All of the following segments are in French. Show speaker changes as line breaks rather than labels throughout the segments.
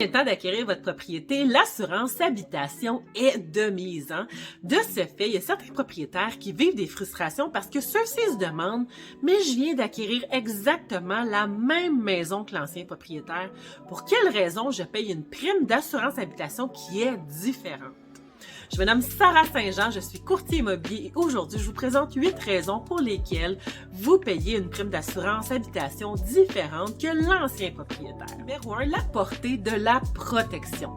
Le temps d'acquérir votre propriété, l'assurance habitation est de mise. De ce fait, il y a certains propriétaires qui vivent des frustrations parce que ceux-ci se demandent « Mais je viens d'acquérir exactement la même maison que l'ancien propriétaire. Pour quelle raison je paye une prime d'assurance habitation qui est différente? » Je me nomme Sarah Saint-Jean, je suis courtier immobilier et aujourd'hui, je vous présente 8 raisons pour lesquelles vous payez une prime d'assurance habitation différente que l'ancien propriétaire. Numéro 1, la portée de la protection.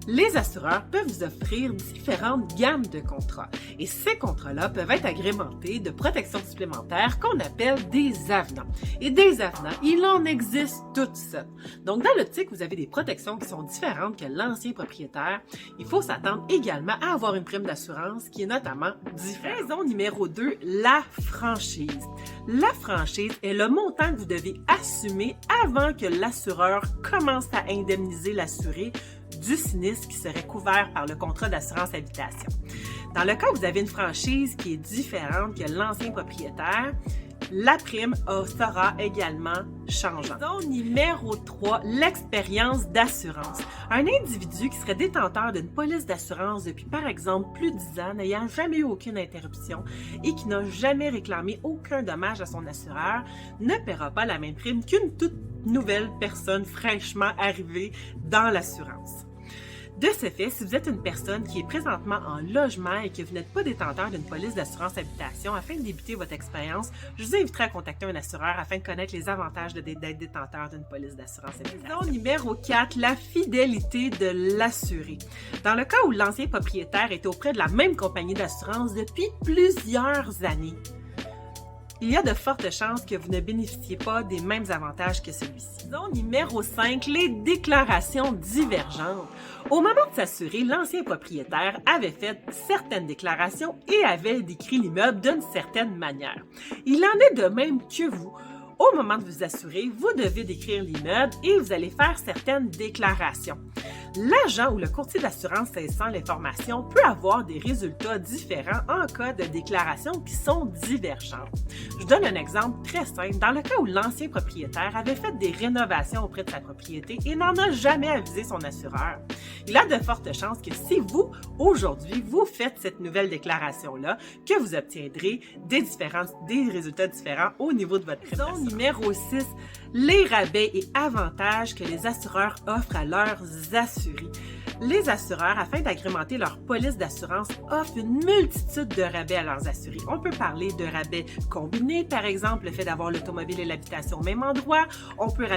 Les assureurs peuvent vous offrir différentes gammes de contrats et ces contrats-là peuvent être agrémentés de protections supplémentaires qu'on appelle des avenants. Et des avenants, il en existe toutes sortes. Donc, dans l'optique, vous avez des protections qui sont différentes que l'ancien propriétaire. Il faut s'attendre également à avoir une prime d'assurance qui est notamment différente. Raison numéro 2, la franchise. La franchise est le montant que vous devez assumer avant que l'assureur commence à indemniser l'assuré du sinistre qui serait couvert par le contrat d'assurance habitation. Dans le cas où vous avez une franchise qui est différente que l'ancien propriétaire, la prime sera également changeante. Raison numéro 3, l'expérience d'assurance. Un individu qui serait détenteur d'une police d'assurance depuis par exemple plus de 10 ans, n'ayant jamais eu aucune interruption et qui n'a jamais réclamé aucun dommage à son assureur, ne paiera pas la même prime qu'une toute nouvelle personne fraîchement arrivée dans l'assurance. De ce fait, si vous êtes une personne qui est présentement en logement et que vous n'êtes pas détenteur d'une police d'assurance habitation, afin de débuter votre expérience, je vous inviterai à contacter un assureur afin de connaître les avantages d'être détenteur d'une police d'assurance habitation. Raison numéro 4, la fidélité de l'assuré. Dans le cas où l'ancien propriétaire était auprès de la même compagnie d'assurance depuis plusieurs années, il y a de fortes chances que vous ne bénéficiez pas des mêmes avantages que celui-ci. Raison numéro 5, les déclarations divergentes. Au moment de s'assurer, l'ancien propriétaire avait fait certaines déclarations et avait décrit l'immeuble d'une certaine manière. Il en est de même que vous. Au moment de vous assurer, vous devez décrire l'immeuble et vous allez faire certaines déclarations. L'agent ou le courtier d'assurance saisissant l'information peut avoir des résultats différents en cas de déclarations qui sont divergentes. Je donne un exemple très simple. Dans le cas où l'ancien propriétaire avait fait des rénovations auprès de sa propriété et n'en a jamais avisé son assureur, il a de fortes chances que si vous, aujourd'hui, vous faites cette nouvelle déclaration-là, que vous obtiendrez des résultats différents au niveau de votre prime d'assurance. Numéro 6, les rabais et avantages que les assureurs offrent à leurs assurés. Les assureurs, afin d'agrémenter leur police d'assurance, offrent une multitude de rabais à leurs assurés. On peut parler de rabais combinés, par exemple, le fait d'avoir l'automobile et l'habitation au même endroit. On peut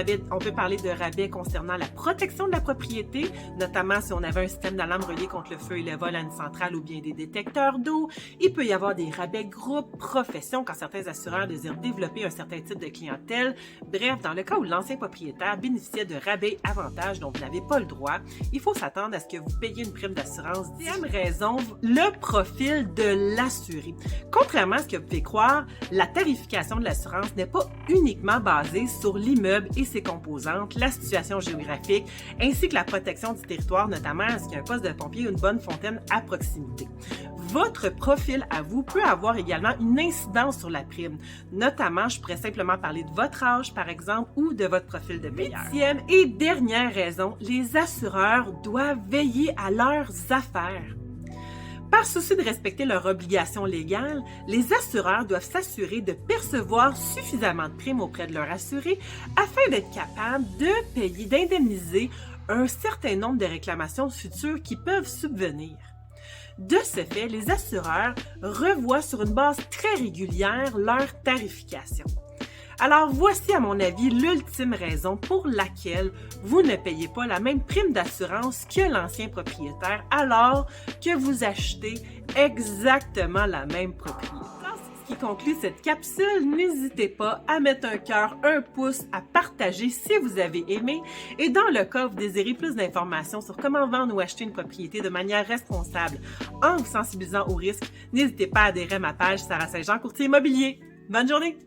parler de rabais concernant la protection de la propriété, notamment si on avait un système d'alarme relié contre le feu et le vol à une centrale ou bien des détecteurs d'eau. Il peut y avoir des rabais groupes, professions, quand certains assureurs désirent développer un certain type de clientèle. Bref, dans le cas où l'ancien propriétaire bénéficiait de rabais et avantages dont vous n'avez pas le droit, il faut s'attendre à ce que vous payiez une prime d'assurance. Deuxième raison, le profil de l'assuré. Contrairement à ce que vous pouvez croire, la tarification de l'assurance n'est pas uniquement basée sur l'immeuble et ses composantes, la situation géographique, ainsi que la protection du territoire, notamment est-ce qu'il y a un poste de pompier ou une bonne fontaine à proximité. Votre profil à vous peut avoir également une incidence sur la prime. Notamment, je pourrais simplement parler de votre âge, par exemple, ou de votre profil de payeur. Huitième et dernière raison, les assureurs doivent veiller à leurs affaires. Par souci de respecter leurs obligations légales, les assureurs doivent s'assurer de percevoir suffisamment de primes auprès de leurs assurés afin d'être capables de payer, d'indemniser un certain nombre de réclamations futures qui peuvent subvenir. De ce fait, les assureurs revoient sur une base très régulière leur tarification. Alors voici à mon avis l'ultime raison pour laquelle vous ne payez pas la même prime d'assurance que l'ancien propriétaire alors que vous achetez exactement la même propriété. Qui conclut cette capsule, n'hésitez pas à mettre un cœur, un pouce, à partager si vous avez aimé et dans le cas où vous désirez plus d'informations sur comment vendre ou acheter une propriété de manière responsable en vous sensibilisant au risque, n'hésitez pas à adhérer à ma page Sarah Saint-Jean, courtier immobilier. Bonne journée!